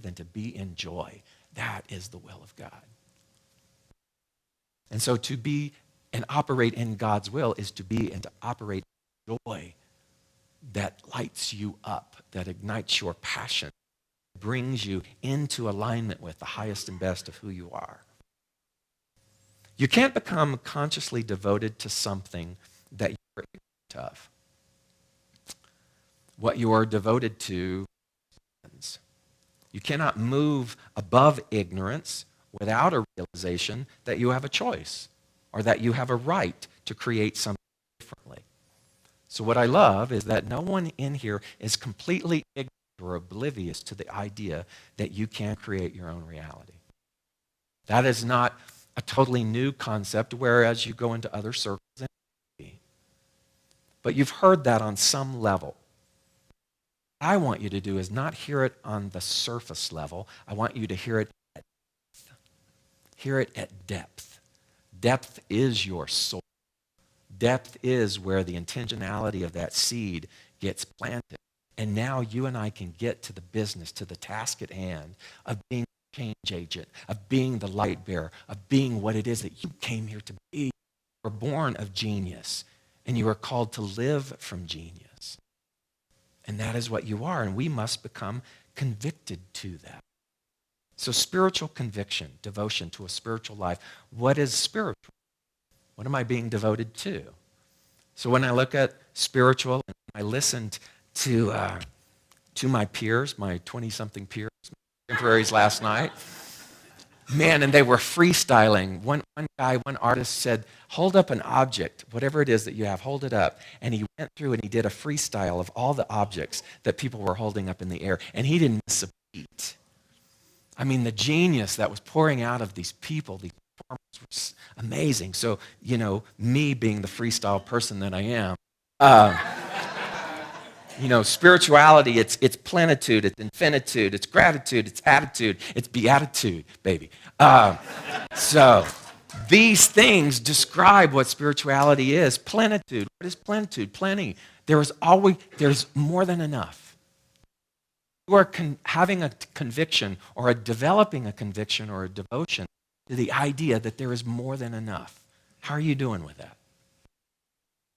and to be in joy. That is the will of God. And so to be and operate in God's will is to be and to operate in joy that lights you up, that ignites your passion, brings you into alignment with the highest and best of who you are. You can't become consciously devoted to something that you're ignorant of. What you are devoted to ends. You cannot move above ignorance without a realization that you have a choice or that you have a right to create something differently. So what I love is that no one in here is completely ignorant or oblivious to the idea that you can create your own reality. That is not a totally new concept, whereas you go into other circles. But you've heard that on some level. What I want you to do is not hear it on the surface level. I want you to hear it at depth. Hear it at depth. Depth is your soul. Depth is where the intentionality of that seed gets planted. And now you and I can get to the business, to the task at hand of being a change agent, of being the light bearer, of being what it is that you came here to be. You were born of genius, and you are called to live from genius. And that is what you are, and we must become convicted to that. So spiritual conviction, devotion to a spiritual life. What is spiritual? What am I being devoted to? So when I look at spiritual, and I listened to my peers, my 20-something peers, my contemporaries last night, man, and they were freestyling. One artist said, hold up an object, whatever it is that you have, hold it up. And he went through and he did a freestyle of all the objects that people were holding up in the air, and he didn't miss a beat. I mean, the genius that was pouring out of these people, these performers, was amazing. So, me being the freestyle person that I am, spirituality, it's plenitude, it's infinitude, it's gratitude, it's attitude, it's beatitude, baby. So these things describe what spirituality is. Plenitude. What is plenitude? Plenty. There's more than enough. You are having a conviction or developing a conviction or a devotion to the idea that there is more than enough. How are you doing with that?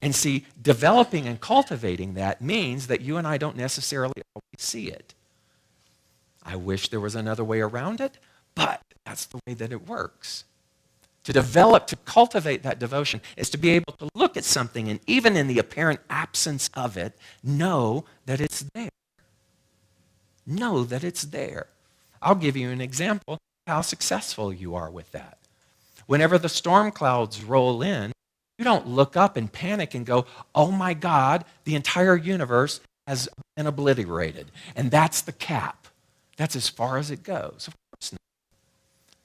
And see, developing and cultivating that means that you and I don't necessarily always see it. I wish there was another way around it, but that's the way that it works. To develop, to cultivate that devotion is to be able to look at something and even in the apparent absence of it, know that it's there. Know that it's there. I'll give you an example of how successful you are with that. Whenever the storm clouds roll in, you don't look up and panic and go, oh my God, the entire universe has been obliterated. And that's the cap. That's as far as it goes. Of course not.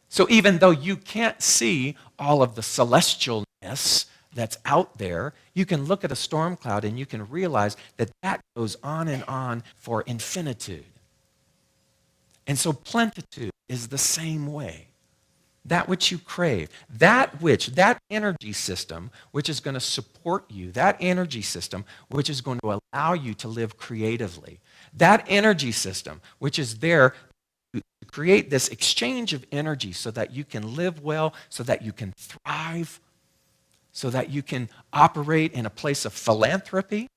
So even though you can't see all of the celestialness that's out there, you can look at a storm cloud and you can realize that that goes on and on for infinitude. And so plenitude is the same way. That which you crave, that energy system which is going to support you, that energy system which is going to allow you to live creatively, that energy system which is there to create this exchange of energy so that you can live well, so that you can thrive, so that you can operate in a place of philanthropy,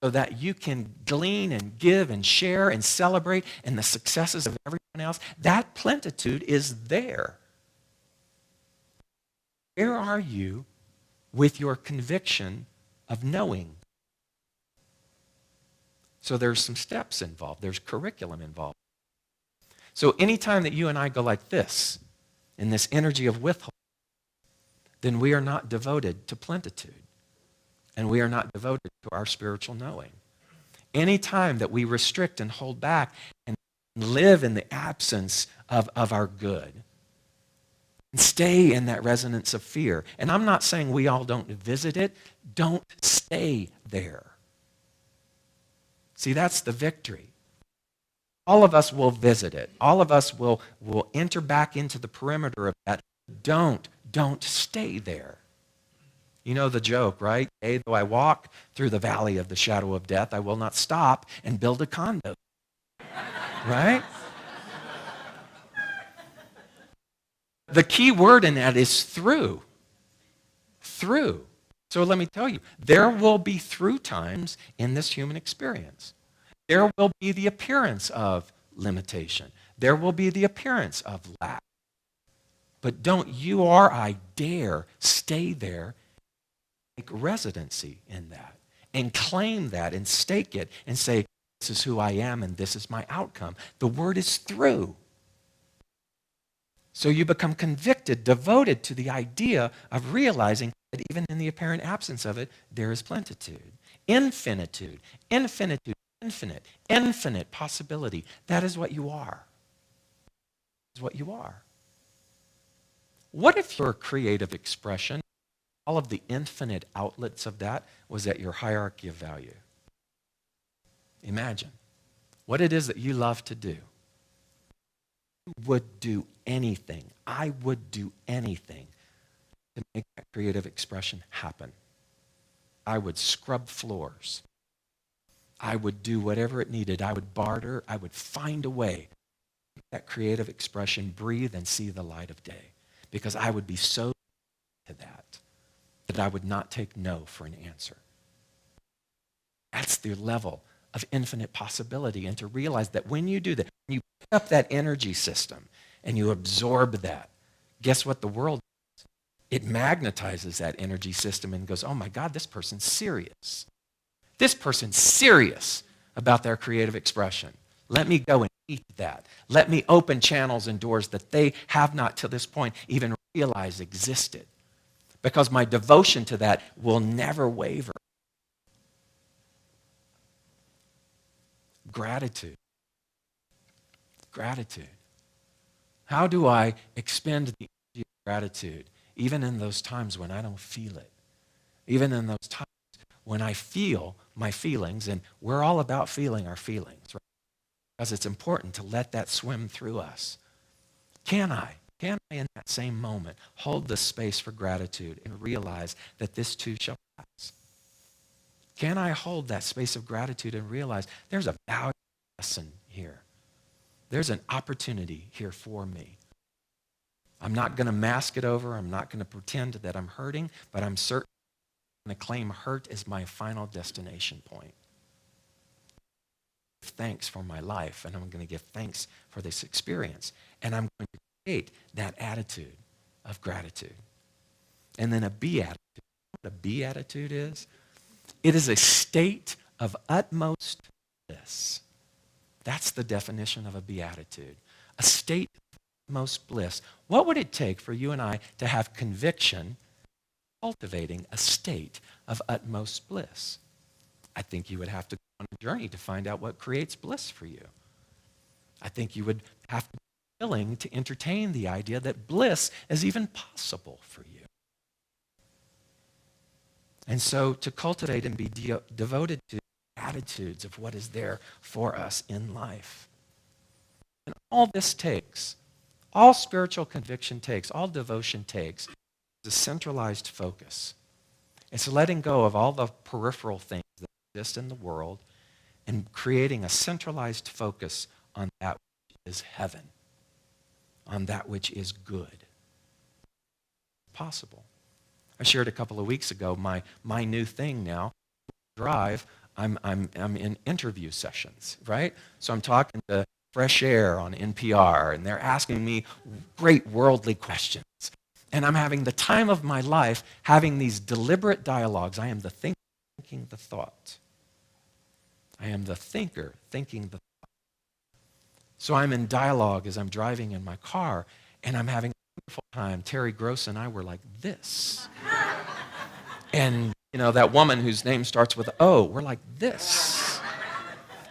so that you can glean and give and share and celebrate in the successes of everyone else. That plenitude is there. Where are you with your conviction of knowing? So there's some steps involved. There's curriculum involved. So anytime that you and I go like this, in this energy of withhold, then we are not devoted to plenitude. And we are not devoted to our spiritual knowing. Anytime that we restrict and hold back and live in the absence of our good, and stay in that resonance of fear. And I'm not saying we all don't visit it. Don't stay there. See, that's the victory. All of us will visit it. All of us will enter back into the perimeter of that. Don't stay there. You know the joke, right? Yea, though I walk through the valley of the shadow of death, I will not stop and build a condo. Right? The key word in that is through. Through. So let me tell you, there will be through times in this human experience. There will be the appearance of limitation. There will be the appearance of lack. But don't you or I dare stay there, take residency in that, and claim that and stake it and say, this is who I am and this is my outcome. The word is through. So you become convicted, devoted to the idea of realizing that even in the apparent absence of it, there is plenitude, infinitude, infinite possibility. That is what you are. That is what you are. What if your creative expression, all of the infinite outlets of that, was at your hierarchy of value? Imagine what it is that you love to do. Would do anything. I would do anything to make that creative expression happen. I would scrub floors. I would do whatever it needed. I would barter. I would find a way to make that creative expression breathe and see the light of day, because I would be so to that I would not take no for an answer. That's the level of infinite possibility. And to realize that when you do that, when you pick up that energy system and you absorb that, guess what the world does? It magnetizes that energy system and goes, oh my God, this person's serious. This person's serious about their creative expression. Let me go and eat that. Let me open channels and doors that they have not to this point even realized existed. Because my devotion to that will never waver. Gratitude. Gratitude. How do I expend the energy of gratitude even in those times when I don't feel it? Even in those times when I feel my feelings, and we're all about feeling our feelings, right? Because it's important to let that swim through us. Can I in that same moment hold the space for gratitude and realize that this too shall pass? Can I hold that space of gratitude and realize there's a valuable lesson here? There's an opportunity here for me. I'm not going to mask it over. I'm not going to pretend that I'm hurting, but I'm certainly going to claim hurt as my final destination point. Thanks for my life, and I'm going to give thanks for this experience. And I'm going to create that attitude of gratitude. And then a beatitude. What a beatitude is? It is a state of utmost bliss. That's the definition of a beatitude. A state of utmost bliss. What would it take for you and I to have conviction cultivating a state of utmost bliss? I think you would have to go on a journey to find out what creates bliss for you. I think you would have to be willing to entertain the idea that bliss is even possible for you. And so to cultivate and be devoted to attitudes of what is there for us in life. And all this takes, all spiritual conviction takes, all devotion takes, is a centralized focus. It's letting go of all the peripheral things that exist in the world and creating a centralized focus on that which is heaven, on that which is good. Possible. I shared a couple of weeks ago my new thing now. Drive, I'm in interview sessions, right? So I'm talking to Fresh Air on NPR, and they're asking me great worldly questions. And I'm having the time of my life having these deliberate dialogues. I am the thinker thinking the thought. I am the thinker thinking the thought. So I'm in dialogue as I'm driving in my car, and I'm having a wonderful time. Terry Gross and I were like this. And, that woman whose name starts with O, we're like this.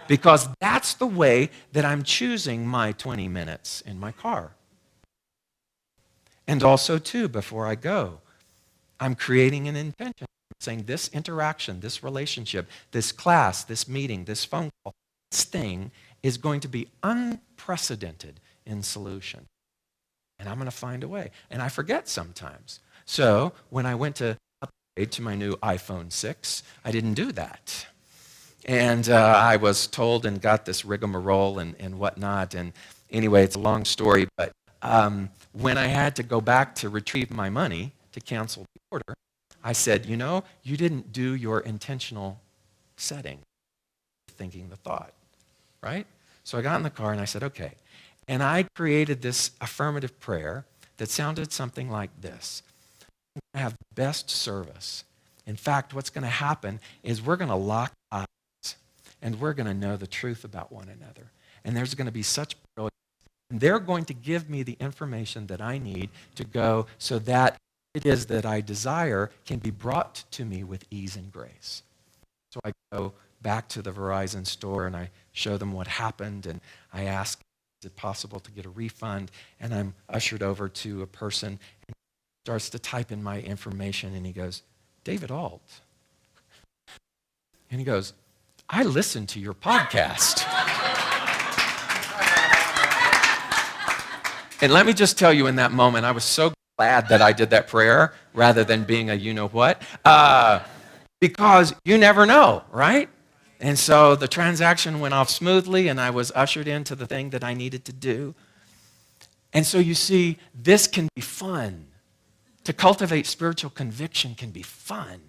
Because that's the way that I'm choosing my 20 minutes in my car. And also, too, before I go, I'm creating an intention. I'm saying this interaction, this relationship, this class, this meeting, this phone call, this thing is going to be unprecedented in solution. And I'm going to find a way. And I forget sometimes. So when I went to upgrade to my new iPhone 6, I didn't do that. And I was told and got this rigmarole and whatnot. And anyway, it's a long story. But when I had to go back to retrieve my money to cancel the order, I said, you didn't do your intentional setting, thinking the thought, right? So I got in the car and I said, okay. And I created this affirmative prayer that sounded something like this. I'm going to have the best service. In fact, what's going to happen is we're going to lock eyes and we're going to know the truth about one another. And there's going to be such brilliance. And they're going to give me the information that I need to go so that it is that I desire can be brought to me with ease and grace. So I go back to the Verizon store and I show them what happened and I ask, is it possible to get a refund? And I'm ushered over to a person and he starts to type in my information and he goes, David Ault. And he goes, I listened to your podcast. And let me just tell you in that moment, I was so glad that I did that prayer rather than being a you-know-what. Because you never know, right? And so the transaction went off smoothly and I was ushered into the thing that I needed to do. And so you see, this can be fun. To cultivate spiritual conviction can be fun.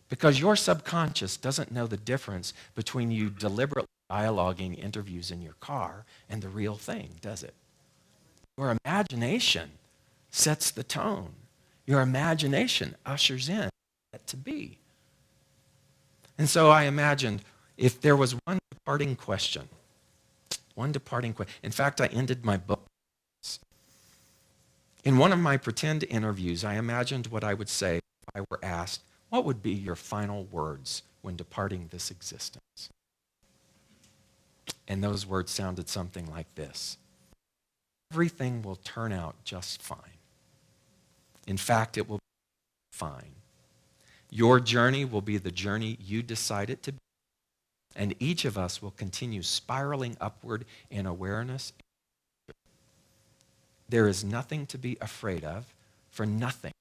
Because your subconscious doesn't know the difference between you deliberately dialoguing interviews in your car and the real thing, does it? Your imagination sets the tone. Your imagination ushers in that to be. And so I imagined if there was one departing question. In fact, I ended my book. In one of my pretend interviews, I imagined what I would say if I were asked, what would be your final words when departing this existence? And those words sounded something like this. Everything will turn out just fine. In fact, it will be fine. Your journey will be the journey you decide it to be, and each of us will continue spiraling upward in awareness. There is nothing to be afraid of, for nothing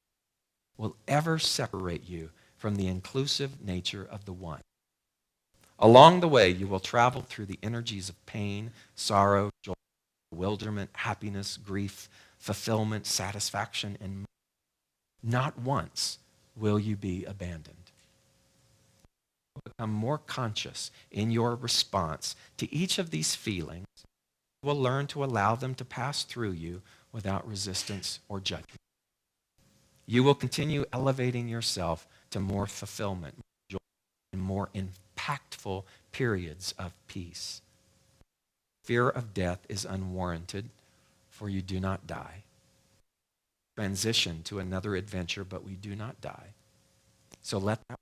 will ever separate you from the inclusive nature of the one. Along the way, you will travel through the energies of pain, sorrow, joy, bewilderment, happiness, grief, fulfillment, satisfaction, and more. Not once will you be abandoned. You will become more conscious in your response to each of these feelings. You will learn to allow them to pass through you without resistance or judgment. you will continue elevating yourself to more fulfillment, joy, and more impactful periods of peace. Fear of death is unwarranted, for you do not die. Transition to another adventure, but we do not die. So let that.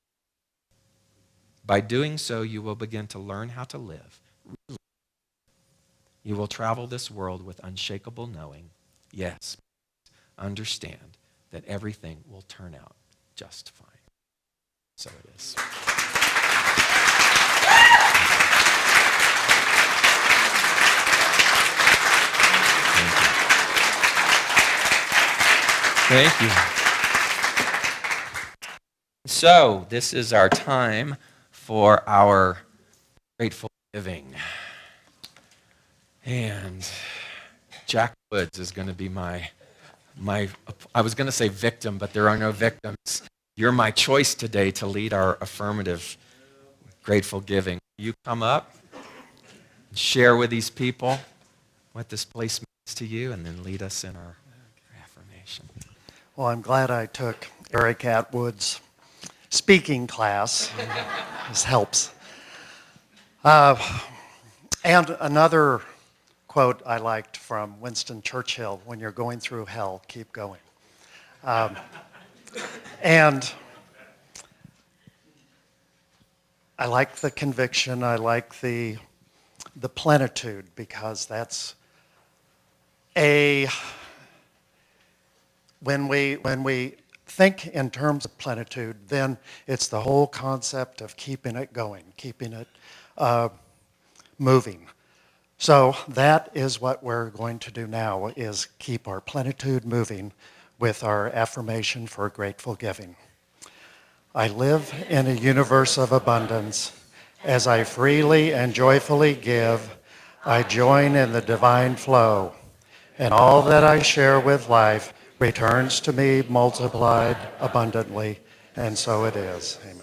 By doing so, you will begin to learn how to live. You will travel this world with unshakable knowing. Yes, understand that everything will turn out just fine. So it is. Thank you. So, this is our time for our grateful giving. And Jack Woods is going to be my I was going to say victim, but there are no victims. You're my choice today to lead our affirmative grateful giving. You come up, share with these people what this place means to you, and then lead us in our affirmation. Well, I'm glad I took Eric Atwood's speaking class. This helps. And another quote I liked from Winston Churchill: when you're going through hell, keep going. And I like the conviction, I like the plenitude, because that's when we think in terms of plenitude, then it's the whole concept of keeping it going, keeping it moving. So that is what we're going to do now, is keep our plenitude moving with our affirmation for grateful giving. I live in a universe of abundance. As I freely and joyfully give, I join in the divine flow, and all that I share with life returns to me multiplied abundantly, and so it is. Amen.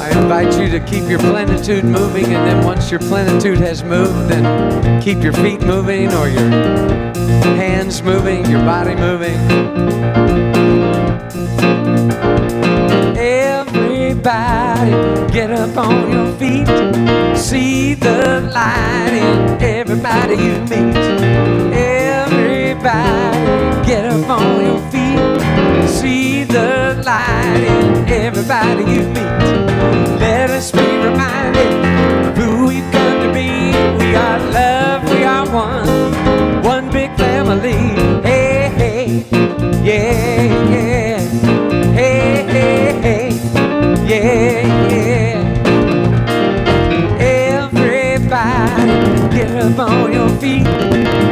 I invite you to keep your plenitude moving, and then once your plenitude has moved, then keep your feet moving, or your hands moving, your body moving. Everybody get up on your feet. See the light in everybody you meet. Everybody get up on your feet. See the light in everybody you meet. Let us be reminded of who we've come to be. We are love, we are one big family. Hey, hey, yeah, yeah. Hey, hey, hey, yeah, yeah. Everybody get up on your feet.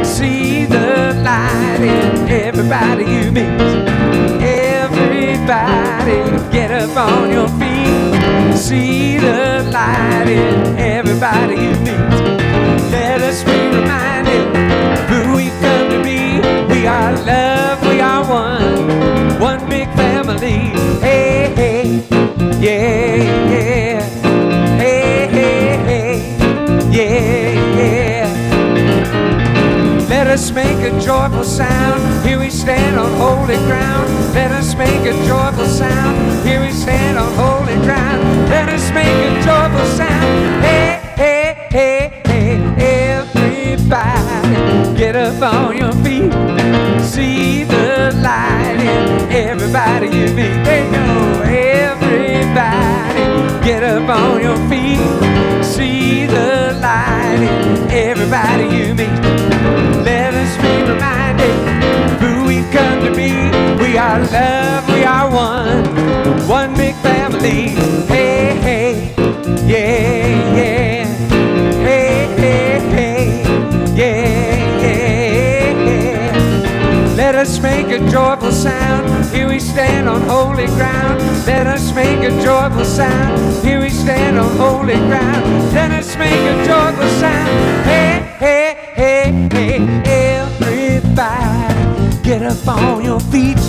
See the light in everybody you meet. Everybody get up on your feet. See the light in everybody you meet. Let us be reminded of who we've come to be. We are love, we are one big family. Hey, hey, yeah, yeah. Hey, hey, hey, yeah, yeah. Let us make a joyful sound. Here we stand on holy ground. Let us make a joyful sound. Here we stand on holy ground. Let us make a joyful sound. Hey, hey, hey, hey. Everybody get up on your feet. See the light in everybody you meet. There you go. Everybody get up on your feet. See the light in everybody you meet. Let us be reminded of who we've come to be. We are love, we are one big family. Hey, hey, yeah, yeah. Hey, hey, hey, yeah, yeah. Let us make a joyful sound. Here we stand on holy ground. Let us make a joyful sound. Here we stand on holy ground. Let us make a joyful sound. Hey, hey, hey, hey. Everybody get up on your feet.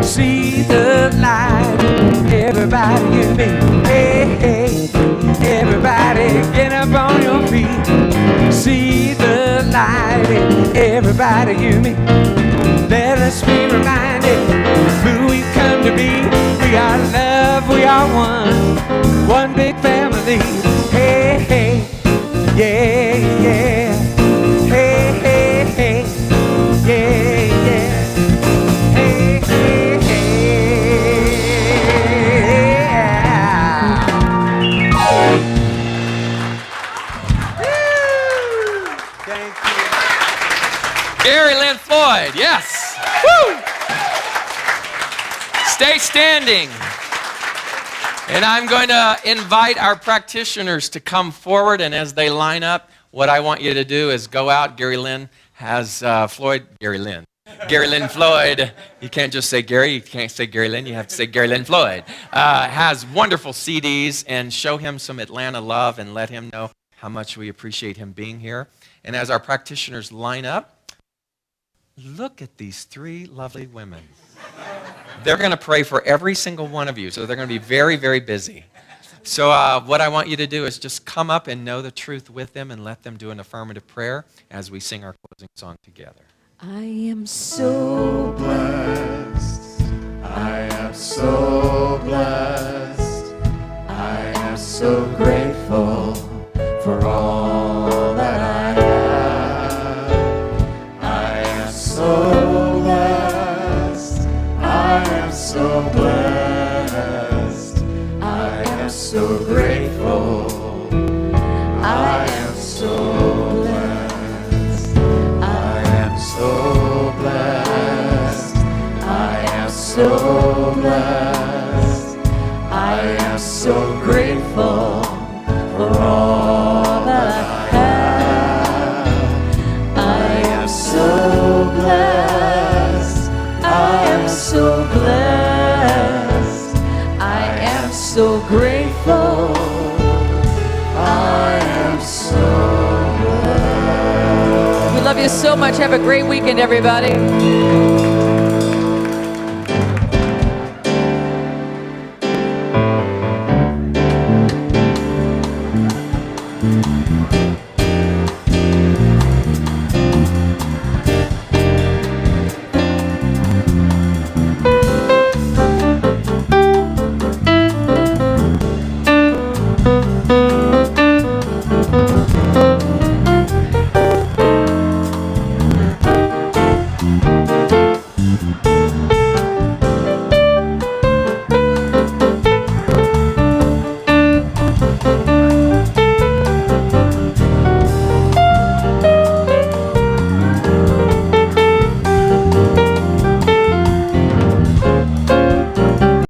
See the light. Everybody you meet. Hey, hey. Everybody get up on your feet. See the light in everybody you meet. Let us be reminded who we've come to be. We are love, we are one big family. Hey, hey, yeah, yeah. Hey, hey, hey, yeah, yeah. Hey, hey, hey. Gary Lynn Floyd, yes. Woo! Stay standing. And I'm going to invite our practitioners to come forward, and as they line up, what I want you to do is go out. Gary Lynn has Gary Lynn Floyd. You can't just say Gary, you can't say Gary Lynn, you have to say Gary Lynn Floyd. Has wonderful CDs, and show him some Atlanta love and let him know how much we appreciate him being here. And as our practitioners line up, look at these three lovely women. They're going to pray for every single one of you, so they're going to be very, very busy. So what I want you to do is just come up and know the truth with them and let them do an affirmative prayer as we sing our closing song together. I am so Blessed. I am so blessed. I am so grateful for all that I have. I am so blessed. I am so blessed. I am so grateful. I am so blessed. I am so blessed. I am so blessed. I am so grateful for all that I have. I am so blessed. I am so blessed. I am so grateful. I am so blessed. We love you so much. Have a great weekend, everybody.